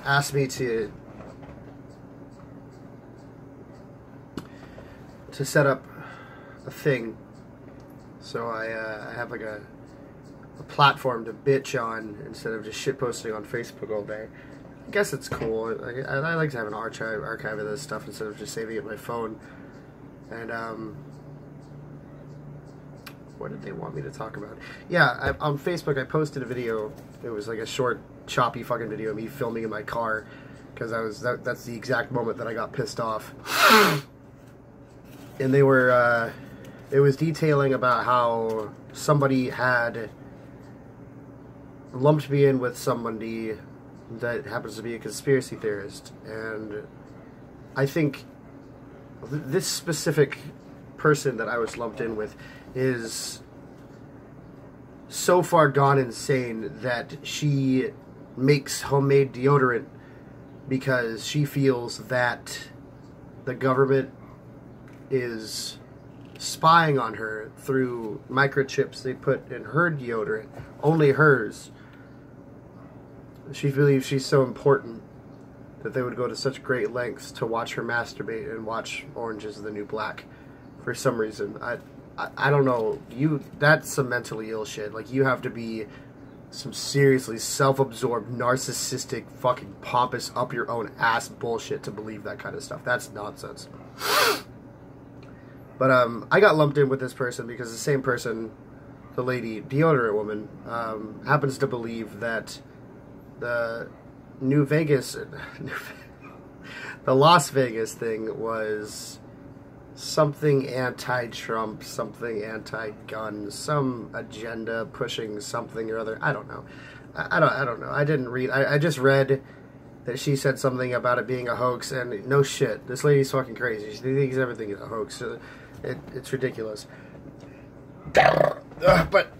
asked me to set up a thing, so I have like a platform to bitch on instead of just shit posting on Facebook all day. I guess it's cool. I like to have an archive of this stuff instead of just saving it on my phone. And what did they want me to talk about? Yeah, on Facebook I posted a video. It was like a short, choppy fucking video of me filming in my car because that's the exact moment that I got pissed off. And they were, it was detailing about how somebody had lumped me in with somebody that happens to be a conspiracy theorist. And I think this specific person that I was lumped in with is so far gone insane that she makes homemade deodorant because she feels that the government is spying on her through microchips they put in her deodorant, only hers. She believes she's so important that they would go to such great lengths to watch her masturbate and watch Orange is the New Black for some reason. I don't know. That's some mentally ill shit. Like, you have to be some seriously self-absorbed, narcissistic, fucking pompous, up your own ass bullshit to believe that kind of stuff. That's nonsense. But I got lumped in with this person because the same person, the lady, deodorant woman, happens to believe that the the Las Vegas thing was something anti-Trump, something anti-gun, some agenda pushing something or other. I don't know. I don't know. I didn't read. I just read that she said something about it being a hoax, and no shit. This lady's fucking crazy. She thinks everything is a hoax. It's ridiculous. But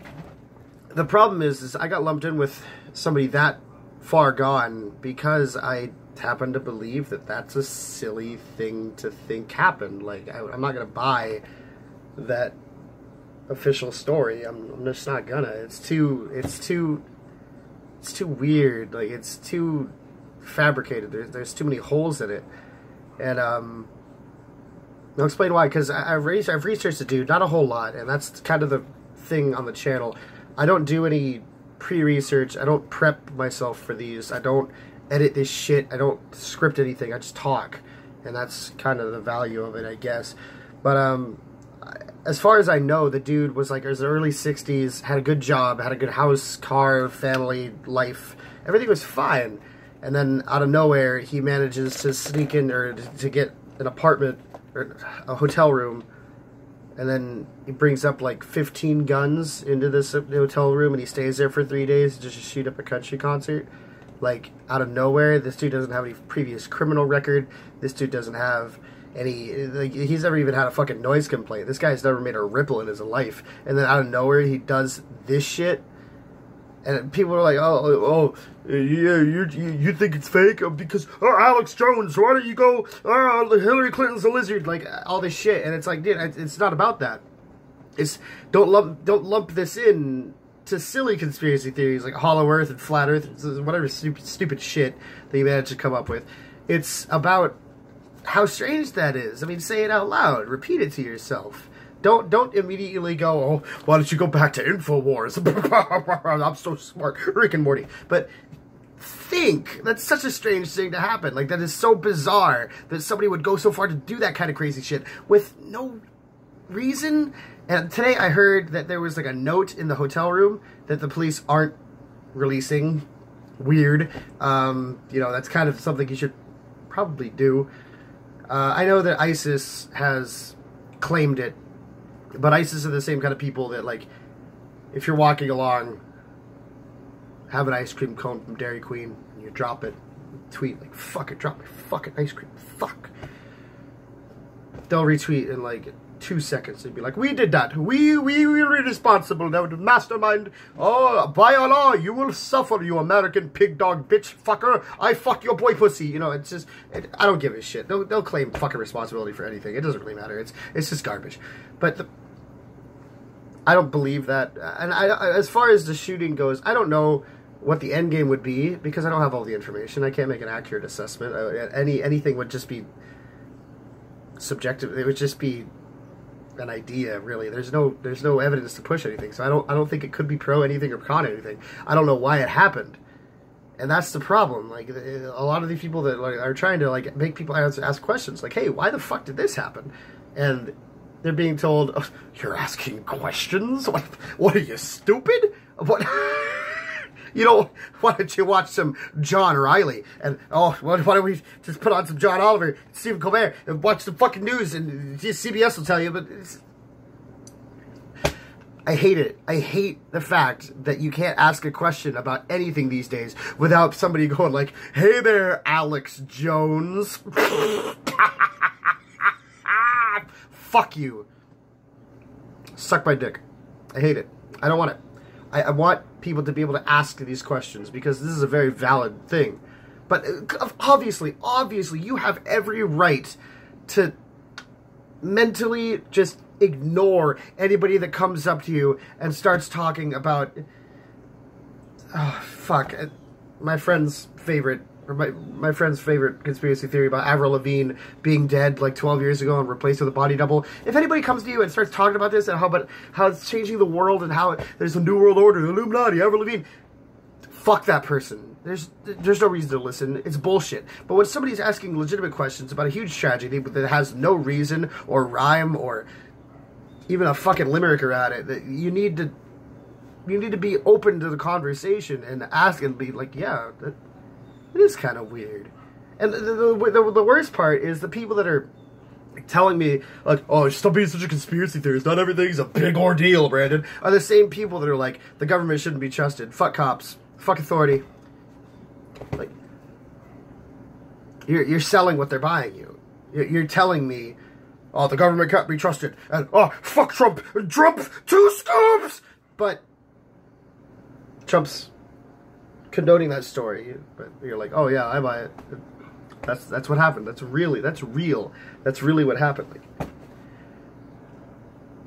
the problem is I got lumped in with somebody that far gone because I happen to believe that that's a silly thing to think happened. Like, I'm not gonna buy that official story. I'm just not gonna. It's too weird. Like, it's too fabricated. There's too many holes in it. And I'll explain why. Because I've researched the dude, not a whole lot, and that's kind of the thing on the channel. I don't do any pre-research. I don't prep myself for these. I don't edit this shit. I don't script anything. I just talk, and that's kind of the value of it, I guess. But as far as I know, the dude was like in his early 60s, had a good job, had a good house, car, family, life. Everything was fine. And then out of nowhere, he manages to sneak in or to get an apartment or a hotel room. And then he brings up like 15 guns into this hotel room, and he stays there for 3 days just to shoot up a country concert. Like, out of nowhere. This dude doesn't have any previous criminal record. This dude doesn't have any, like, he's never even had a fucking noise complaint. This guy's never made a ripple in his life. And then out of nowhere, he does this shit. And people are like, yeah, you think it's fake? Because, Alex Jones, why don't you go, Hillary Clinton's a lizard, like, all this shit. And it's like, dude, it's not about that. It's, don't lump this in to silly conspiracy theories like Hollow Earth and Flat Earth, whatever stupid shit that you managed to come up with. It's about how strange that is. I mean, say it out loud. Repeat it to yourself. Don't immediately go, oh, why don't you go back to InfoWars? I'm so smart. Rick and Morty. But think. That's such a strange thing to happen. Like, that is so bizarre that somebody would go so far to do that kind of crazy shit with no reason. And today I heard that there was like a note in the hotel room that the police aren't releasing. Weird. You know, that's kind of something you should probably do. I know that ISIS has claimed it, but ISIS are the same kind of people that, like, if you're walking along, have an ice cream cone from Dairy Queen, and you drop it, tweet, like, fuck it, drop my fucking ice cream, fuck. They'll retweet in, like, 2 seconds. They'd be like, we did that. We were responsible. Now, the mastermind. Oh, by Allah, you will suffer, you American pig dog bitch fucker. I fuck your boy pussy. You know, it's just, I don't give a shit. They'll claim fucking responsibility for anything. It doesn't really matter. It's just garbage. But I don't believe that. And as far as the shooting goes, I don't know what the end game would be, because I don't have all the information. I can't make an accurate assessment. Anything would just be subjective. It would just be an idea, really. There's no evidence to push anything. So I don't think it could be pro anything or con anything. I don't know why it happened, and that's the problem. Like, a lot of these people that are trying to like make people ask questions, like, hey, why the fuck did this happen? And they're being told, oh, you're asking questions? What are you, stupid? What? You know, why don't you watch some John Riley? And, why don't we just put on some John Oliver, Stephen Colbert, and watch the fucking news, and CBS will tell you, but I hate it. I hate the fact that you can't ask a question about anything these days without somebody going like, hey there, Alex Jones. Fuck you. Suck my dick. I hate it. I don't want it. I want people to be able to ask these questions because this is a very valid thing. But obviously, you have every right to mentally just ignore anybody that comes up to you and starts talking about, oh, fuck, my friend's favorite conspiracy theory about Avril Lavigne being dead like 12 years ago and replaced with a body double. If anybody comes to you and starts talking about this and how it's changing the world and how there's a new world order, the Illuminati, Avril Lavigne, fuck that person. There's no reason to listen. It's bullshit. But when somebody's asking legitimate questions about a huge tragedy that has no reason or rhyme or even a fucking limerick around it, you need to be open to the conversation and ask and be like, yeah, it is kind of weird. And the worst part is the people that are telling me, like, oh, stop being such a conspiracy theorist, not everything's a big ordeal, Brandon, are the same people that are like, the government shouldn't be trusted, fuck cops, fuck authority. Like, you're selling what they're buying you. You're telling me, oh, the government can't be trusted, and, oh, fuck Trump, Trump, 2 scoops! But Trump's condoning that story, but you're like, oh yeah, I buy it. That's what happened. That's real. That's really what happened. Like,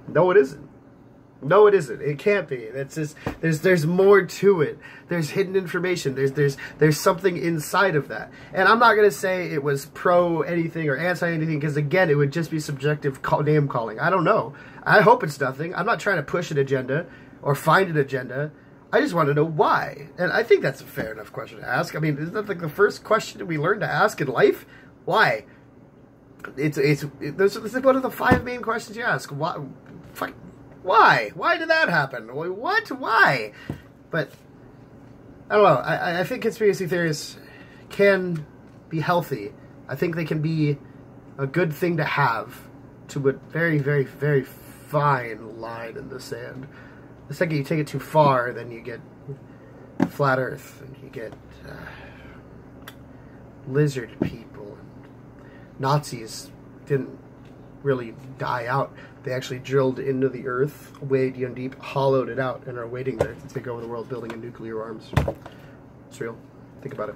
no, it isn't. No, it isn't. It can't be. It's just there's more to it. There's hidden information. There's something inside of that. And I'm not gonna say it was pro anything or anti anything because again, it would just be subjective name calling. I don't know. I hope it's nothing. I'm not trying to push an agenda or find an agenda. I just want to know why. And I think that's a fair enough question to ask. I mean, isn't that like the first question we learn to ask in life? Why? It's one of the 5 main questions you ask. Why? Why? Why did that happen? What? Why? But, I don't know. I think conspiracy theories can be healthy. I think they can be a good thing to have to a very, very, very fine line in the sand. The second you take it too far, then you get flat Earth, and you get lizard people. And Nazis didn't really die out. They actually drilled into the Earth, way deep, hollowed it out, and are waiting there to take over the world, building a nuclear arms. It's real. Think about it.